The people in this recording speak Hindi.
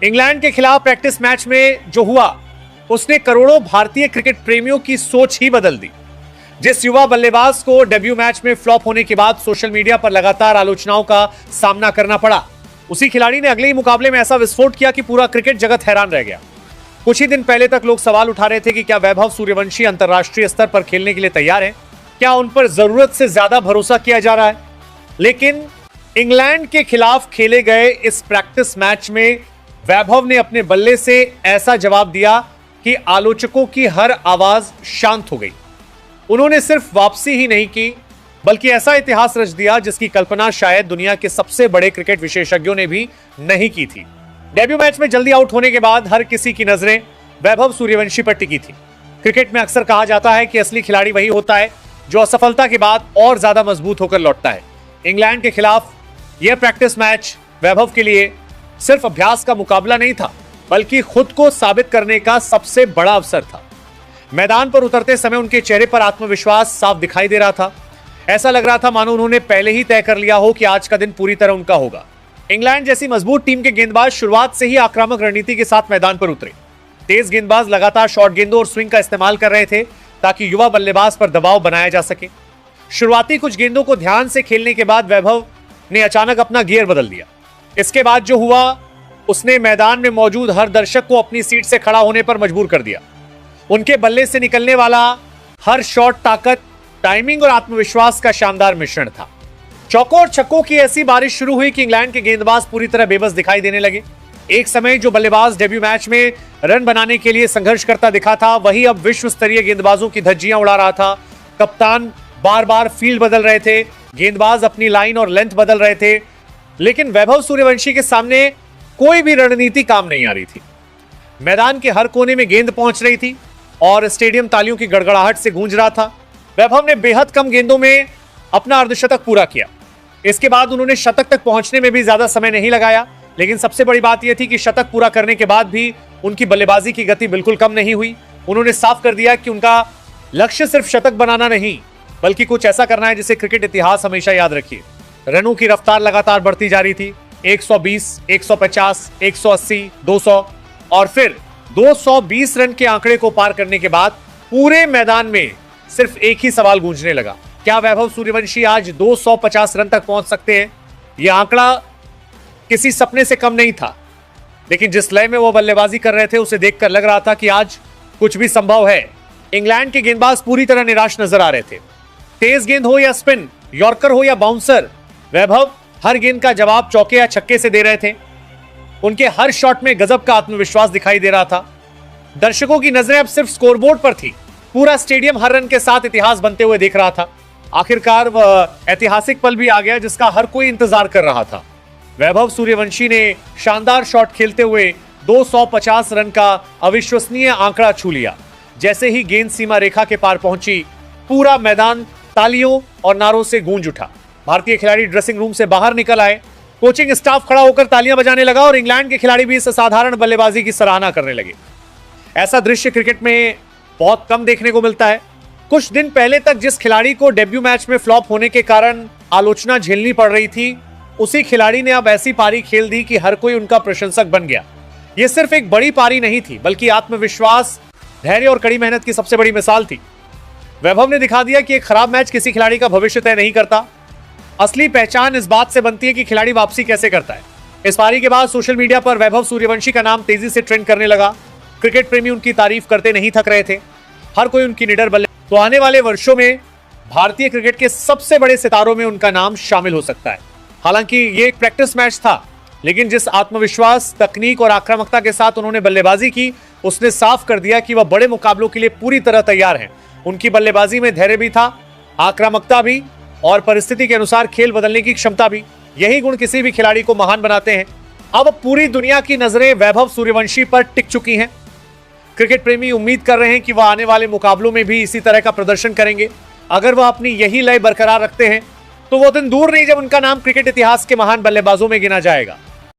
इंग्लैंड के खिलाफ प्रैक्टिस मैच में जो हुआ उसने करोड़ों भारतीय क्रिकेट प्रेमियों की सोच ही बदल दी। जिस युवा बल्लेबाज को डेब्यू मैच में फ्लॉप होने के बाद सोशल मीडिया पर लगातार आलोचनाओं का सामना करना पड़ा, उसी खिलाड़ी ने अगले ही मुकाबले में ऐसा विस्फोट किया कि पूरा क्रिकेट जगत हैरान रह गया। कुछ ही दिन पहले तक लोग सवाल उठा रहे थे कि क्या वैभव सूर्यवंशी अंतर्राष्ट्रीय स्तर पर खेलने के लिए तैयार है, क्या उन पर जरूरत से ज्यादा भरोसा किया जा रहा है। लेकिन इंग्लैंड के खिलाफ खेले गए इस प्रैक्टिस मैच में वैभव ने अपने बल्ले से ऐसा जवाब दिया कि आलोचकों की हर आवाज शांत हो गई। उन्होंने सिर्फ वापसी ही नहीं की बल्कि ऐसा इतिहास रच दिया जिसकी कल्पना शायद दुनिया के सबसे बड़े क्रिकेट विशेषज्ञों ने भी नहीं की थी। डेब्यू मैच में जल्दी आउट होने के बाद हर किसी की नजरें वैभव सूर्यवंशी पर टिकी थी। क्रिकेट में अक्सर कहा जाता है कि असली खिलाड़ी वही होता है जो असफलता के बाद और ज्यादा मजबूत होकर लौटता है। इंग्लैंड के खिलाफ यह प्रैक्टिस मैच वैभव के लिए सिर्फ अभ्यास का मुकाबला नहीं था बल्कि खुद को साबित करने का सबसे बड़ा अवसर था। मैदान पर उतरते समय उनके चेहरे पर आत्मविश्वास साफ दिखाई दे रहा था। ऐसा लग रहा था मानो उन्होंने पहले ही तय कर लिया हो कि आज का दिन पूरी तरह उनका होगा। इंग्लैंड जैसी मजबूत टीम के गेंदबाज शुरुआत से ही आक्रामक रणनीति के साथ मैदान पर उतरे। तेज गेंदबाज लगातार शॉर्ट गेंदों और स्विंग का इस्तेमाल कर रहे थे ताकि युवा बल्लेबाज पर दबाव बनाया जा सके। शुरुआती कुछ गेंदों को ध्यान से खेलने के बाद वैभव ने अचानक अपना गियर बदल दिया। इसके बाद जो हुआ उसने मैदान में मौजूद हर दर्शक को अपनी सीट से खड़ा होने पर मजबूर कर दिया। उनके बल्ले से निकलने वाला हर शॉट ताकत, टाइमिंग और आत्मविश्वास का शानदार मिश्रण था। चौकों और छक्कों की ऐसी बारिश शुरू हुई कि इंग्लैंड के गेंदबाज पूरी तरह बेबस दिखाई देने लगे। एक समय जो बल्लेबाज डेब्यू मैच में रन बनाने के लिए संघर्ष करता दिखा था, वही अब विश्व स्तरीय गेंदबाजों की धज्जियां उड़ा रहा था। कप्तान बार बार फील्ड बदल रहे थे, गेंदबाज अपनी लाइन और लेंथ बदल रहे थे, लेकिन वैभव सूर्यवंशी के सामने कोई भी रणनीति काम नहीं आ रही थी। मैदान के हर कोने में गेंद पहुंच रही थी और स्टेडियम तालियों की गड़गड़ाहट से गूंज रहा था। वैभव ने बेहद कम गेंदों में अपना अर्धशतक पूरा किया। इसके बाद उन्होंने शतक तक पहुंचने में भी ज्यादा समय नहीं लगाया, लेकिन सबसे बड़ी बात यह थी कि शतक पूरा करने के बाद भी उनकी बल्लेबाजी की गति बिल्कुल कम नहीं हुई। उन्होंने साफ कर दिया कि उनका लक्ष्य सिर्फ शतक बनाना नहीं बल्कि कुछ ऐसा करना है जिसे क्रिकेट इतिहास हमेशा याद रखिए। रनों की रफ्तार लगातार बढ़ती जा रही थी। 120, 150, 180, 200 और फिर 220 रन के आंकड़े को पार करने के बाद पूरे मैदान में सिर्फ एक ही सवाल गूंजने लगा, क्या वैभव सूर्यवंशी आज 250 रन तक पहुंच सकते हैं? यह आंकड़ा किसी सपने से कम नहीं था, लेकिन जिस लय में वो बल्लेबाजी कर रहे थे उसे देखकर लग रहा था कि आज कुछ भी संभव है। इंग्लैंड के गेंदबाज पूरी तरह निराश नजर आ रहे थे। तेज गेंद हो या स्पिन, यॉर्कर हो या बाउंसर, वैभव हर गेंद का जवाब चौके या छक्के से दे रहे थे। उनके हर शॉट में गजब का आत्मविश्वास दिखाई दे रहा था। दर्शकों की नजरें अब सिर्फ स्कोरबोर्ड पर थी। पूरा स्टेडियम हर रन के साथ इतिहास बनते हुए देख रहा था। आखिरकार वह ऐतिहासिक पल भी आ गया जिसका हर कोई इंतजार कर रहा था। वैभव सूर्यवंशी ने शानदार शॉट खेलते हुए 250 रन का अविश्वसनीय आंकड़ा छू लिया। जैसे ही गेंद सीमा रेखा के पार पहुंची, पूरा मैदान तालियों और नारों से गूंज उठा। भारतीय खिलाड़ी ड्रेसिंग रूम से बाहर निकल आए, कोचिंग स्टाफ खड़ा होकर तालियां बजाने लगा और इंग्लैंड के खिलाड़ी भी इस असाधारण बल्लेबाजी की सराहना करने लगे। ऐसा दृश्य क्रिकेट में बहुत कम देखने को मिलता है। कुछ दिन पहले तक जिस खिलाड़ी को डेब्यू मैच में फ्लॉप होने के कारण आलोचना झेलनी पड़ रही थी, उसी खिलाड़ी ने अब ऐसी पारी खेल दी कि हर कोई उनका प्रशंसक बन गया। यह सिर्फ एक बड़ी पारी नहीं थी बल्कि आत्मविश्वास, धैर्य और कड़ी मेहनत की सबसे बड़ी मिसाल थी। वैभव ने दिखा दिया कि एक खराब मैच किसी खिलाड़ी का भविष्य तय नहीं करता। असली पहचान इस बात से बनती है कि खिलाड़ी वापसी कैसे करता है। इस पारी के बाद सोशल मीडिया पर वैभव सूर्यवंशी का नाम तेजी से ट्रेंड करने लगा। क्रिकेट प्रेमी उनकी तारीफ करते नहीं थक रहे थे। हर कोई उनकी निडर बल्ले। तो आने वाले वर्षों में भारतीय क्रिकेट के सबसे बड़े सितारों में उनका नाम शामिल हो सकता है। हालांकि ये एक प्रैक्टिस मैच था, लेकिन जिस आत्मविश्वास, तकनीक और आक्रामकता के साथ उन्होंने बल्लेबाजी की, उसने साफ कर दिया कि वह बड़े मुकाबलों के लिए पूरी तरह तैयार हैं। उनकी बल्लेबाजी में धैर्य भी था, आक्रामकता भी और परिस्थिति के अनुसार खेल बदलने की क्षमता भी। यही गुण किसी भी खिलाड़ी को महान बनाते हैं। अब पूरी दुनिया की नजरें वैभव सूर्यवंशी पर टिक चुकी हैं। क्रिकेट प्रेमी उम्मीद कर रहे हैं कि वह आने वाले मुकाबलों में भी इसी तरह का प्रदर्शन करेंगे। अगर वह अपनी यही लय बरकरार रखते हैं तो वो दिन दूर नहीं जब उनका नाम क्रिकेट इतिहास के महान बल्लेबाजों में गिना जाएगा।